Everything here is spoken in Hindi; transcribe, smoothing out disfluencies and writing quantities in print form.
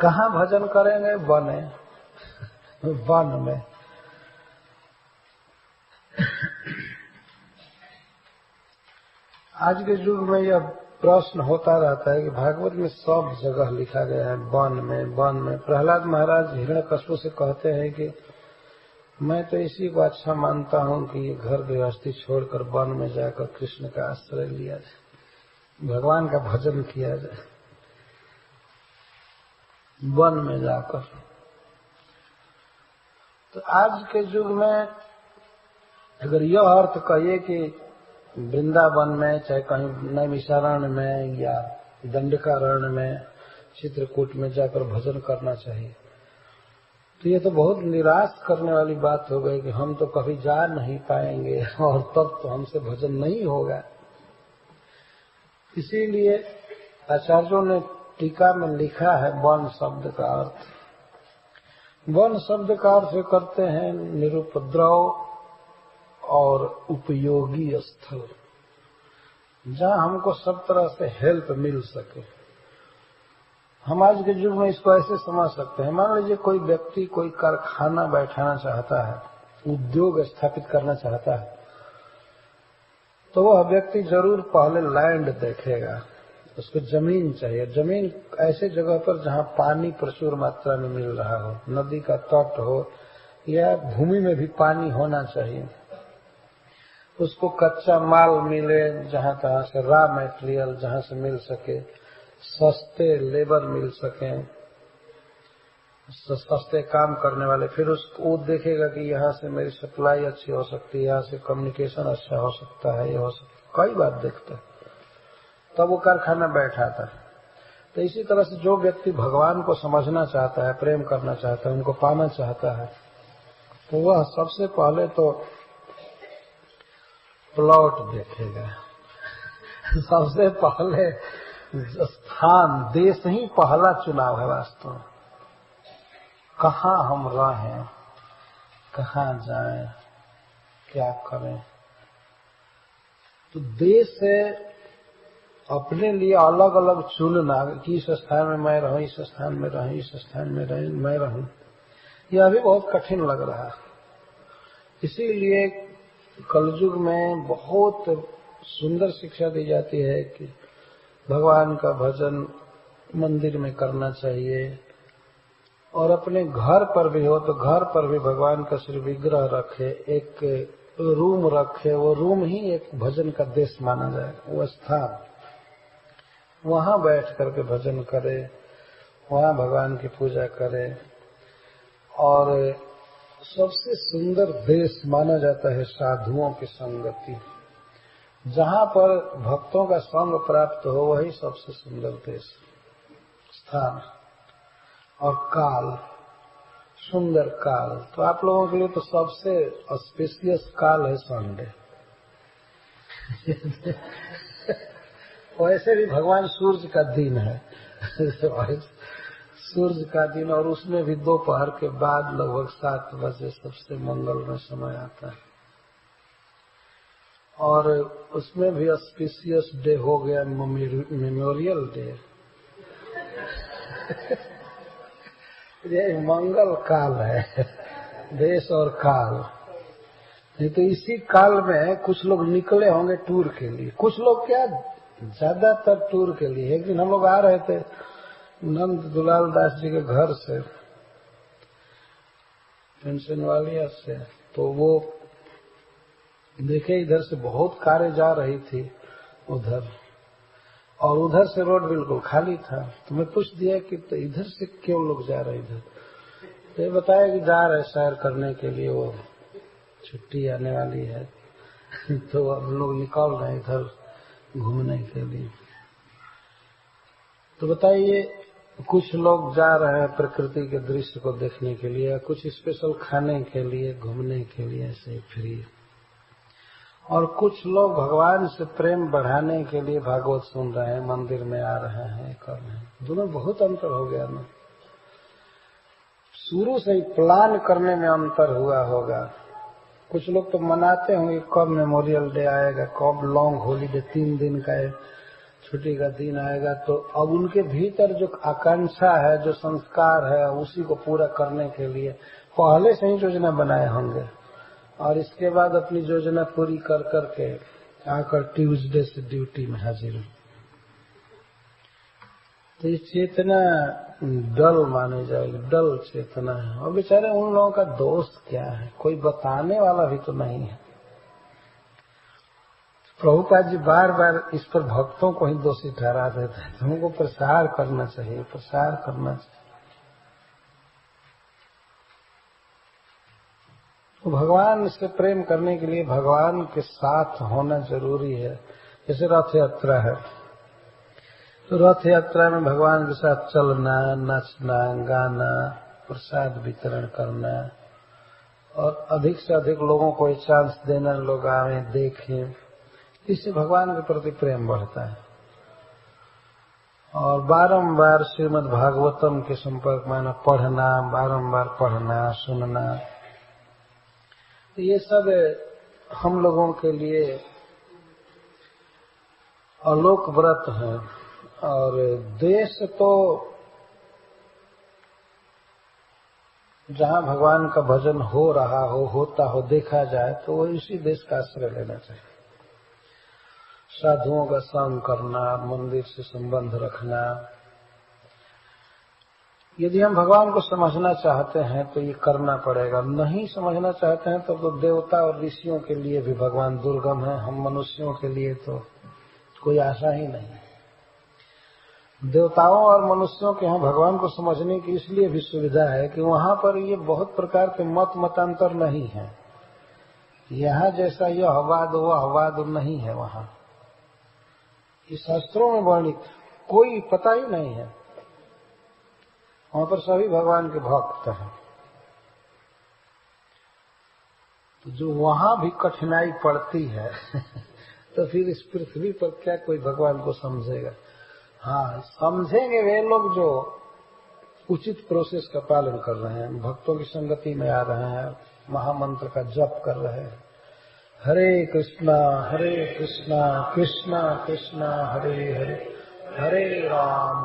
कहाँ भजन करेंगे? बने वन में। आज के युग में यह प्रश्न होता रहता है कि भागवत में सब जगह लिखा गया है वन में, वन में। प्रहलाद महाराज हिरण्यकश्यप से कहते हैं कि मैं तो इसी को अच्छा मानता हूं कि ये घर गृहस्थी छोड़कर वन में जाकर कृष्ण का आश्रय लिया जाए, भगवान का भजन किया जाए वन में जाकर। तो आज के युग में अगर यह अर्थ कहिए कि वृंदावन में, चाहे कहीं नैमिषारण्य में या दंडकारण्य में, चित्रकूट में जाकर भजन करना चाहिए, तो ये तो बहुत निराश करने वाली बात हो गई कि हम तो कभी जा नहीं पाएंगे और तब तो हमसे भजन नहीं होगा। इसीलिए आचार्यों ने टीका में लिखा है वन शब्द का अर्थ। वन शब्द का अर्थ करते हैं निरुपद्रव और उपयोगी स्थल, जहां हमको सब तरह से हेल्प मिल सके। हम आज के युग में इसको ऐसे समझ सकते हैं, मान लीजिए कोई व्यक्ति कोई कारखाना बैठाना चाहता है, उद्योग स्थापित करना चाहता है, तो वह व्यक्ति जरूर पहले लैंड देखेगा, उसको जमीन चाहिए। जमीन ऐसे जगह पर जहां पानी प्रचुर मात्रा में मिल रहा हो, नदी का तट हो या भूमि में भी पानी होना चाहिए। उसको कच्चा माल मिले, जहां तहां से रॉ मटेरियल जहां से मिल सके, सस्ते लेबर मिल सके, सस्ते काम करने वाले। फिर उसको देखेगा कि यहाँ से मेरी सप्लाई अच्छी हो सकती है, यहाँ से कम्युनिकेशन अच्छा हो सकता है, ये हो सकता है, कई बात देखता है, तब वो कारखाना बैठाता है। तो इसी तरह से जो व्यक्ति भगवान को समझना चाहता है, प्रेम करना चाहता है, उनको पाना चाहता है, तो वह सबसे पहले तो प्लॉट देखेगा। सबसे पहले स्थान, देश ही पहला चुनाव है वास्तव में। कहाँ हम रहें, कहाँ जाएं, क्या करें। तो देश से अपने लिए अलग अलग चुनना कि इस स्थान में मैं रहूं, इस स्थान में रहूं, इस स्थान में मैं रहूं, यह भी बहुत कठिन लग रहा है। इसीलिए कलयुग में बहुत सुंदर शिक्षा दी जाती है कि भगवान का भजन मंदिर में करना चाहिए, और अपने घर पर भी हो तो घर पर भी भगवान का श्री विग्रह रखे, एक रूम रखे, वो रूम ही एक भजन का देश माना जाए, वो स्थान, वहां बैठ करके भजन करे, वहां भगवान की पूजा करे। और सबसे सुंदर देश माना जाता है साधुओं की संगति, जहां पर भक्तों का संग प्राप्त हो, वही सबसे सुंदर देश, स्थान। और काल, सुंदर काल, तो आप लोगों के लिए तो सबसे ऑस्पिशियस काल है संडे। वैसे भी भगवान सूर्य का दिन है, सूर्य का दिन, और उसमें भी दोपहर के बाद लगभग 7 बजे सबसे मंगलमय समय आता है। और उसमें भी ऑस्पिशियस डे हो गया मेमोरियल डे। ये मंगल काल है, देश और काल। नहीं तो इसी काल में कुछ लोग निकले होंगे टूर के लिए, कुछ लोग क्या ज्यादातर टूर के लिए। एक दिन हम लोग आ रहे थे नंद दुलाल दास जी के घर से, पेंशनवालिया से, तो वो देखे इधर से बहुत कारें जा रही थी उधर, और उधर से रोड बिल्कुल खाली था। तो मैं पूछ दिया कि तो इधर से क्यों लोग जा रहे इधर? तो ये बताया कि जा रहे सैर करने के लिए, वो छुट्टी आने वाली है तो अब लोग निकल रहे इधर घूमने के लिए। तो बताइए, कुछ लोग जा रहे हैं प्रकृति के दृश्य को देखने के लिए, कुछ स्पेशल खाने के लिए, घूमने के लिए, ऐसे फ्री। और कुछ लोग भगवान से प्रेम बढ़ाने के लिए भागवत सुन रहे हैं, मंदिर में आ रहे हैं, कर रहे हैं। दोनों बहुत अंतर हो गया ना। शुरू से ही प्लान करने में अंतर हुआ होगा। कुछ लोग तो मनाते होंगे कब मेमोरियल डे आएगा, कब लॉन्ग हॉलीडे, 3 दिन का छुट्टी का दिन आएगा तो अब उनके भीतर जो आकांक्षा है, जो संस्कार है, उसी को पूरा करने के लिए पहले से ही योजना बनाए होंगे और इसके बाद अपनी योजना पूरी कर करके आकर ट्यूसडे से ड्यूटी में हाजिर हो। तो ये चेतना डल मानी जाएगी, डल चेतना है। और बेचारे उन लोगों का दोष क्या है, कोई बताने वाला भी तो नहीं है। प्रभुपाद जी बार बार इस पर भक्तों को ही दोषी ठहरा देते हैं। तो उनको प्रसार करना चाहिए, प्रसार करना चाहिए। तो भगवान से प्रेम करने के लिए भगवान के साथ होना जरूरी है। जैसे रथ यात्रा है, तो रथ यात्रा में भगवान के साथ चलना, नाचना, गाना, प्रसाद वितरण करना और अधिक से अधिक लोगों को ये चांस देना, लोग आवे देखें, इससे भगवान के प्रति प्रेम बढ़ता है। और बारंबार श्रीमद् भागवतम के संपर्क में पढ़ना, बारंबार पढ़ना, सुनना, ये सब हम लोगों के लिए अलोक व्रत है। और देश तो जहाँ भगवान का भजन हो रहा हो, होता हो, देखा जाए तो वो इसी देश का आश्रय लेना चाहिए। साधुओं का संग करना, मंदिर से संबंध रखना। यदि हम भगवान को समझना चाहते हैं तो ये करना पड़ेगा। नहीं समझना चाहते हैं तो देवता और ऋषियों के लिए भी भगवान दुर्गम है। हम मनुष्यों के लिए तो कोई आशा ही नहीं। देवताओं और मनुष्यों के यहाँ भगवान को समझने की इसलिए भी सुविधा है कि वहां पर ये बहुत प्रकार के मतांतर नहीं है। यहाँ जैसा यह वाद वह वाद नहीं है। वहां ये शास्त्रों में वर्णित कोई पता ही नहीं है। वहां पर सभी भगवान के भक्त हैं। तो जो वहां भी कठिनाई पड़ती है तो फिर इस पृथ्वी पर क्या कोई भगवान को समझेगा। हाँ, समझेंगे वे लोग जो उचित प्रोसेस का पालन कर रहे हैं, भक्तों की संगति में आ रहे हैं, महामंत्र का जप कर रहे हैं। हरे कृष्णा कृष्णा कृष्णा हरे हरे, हरे राम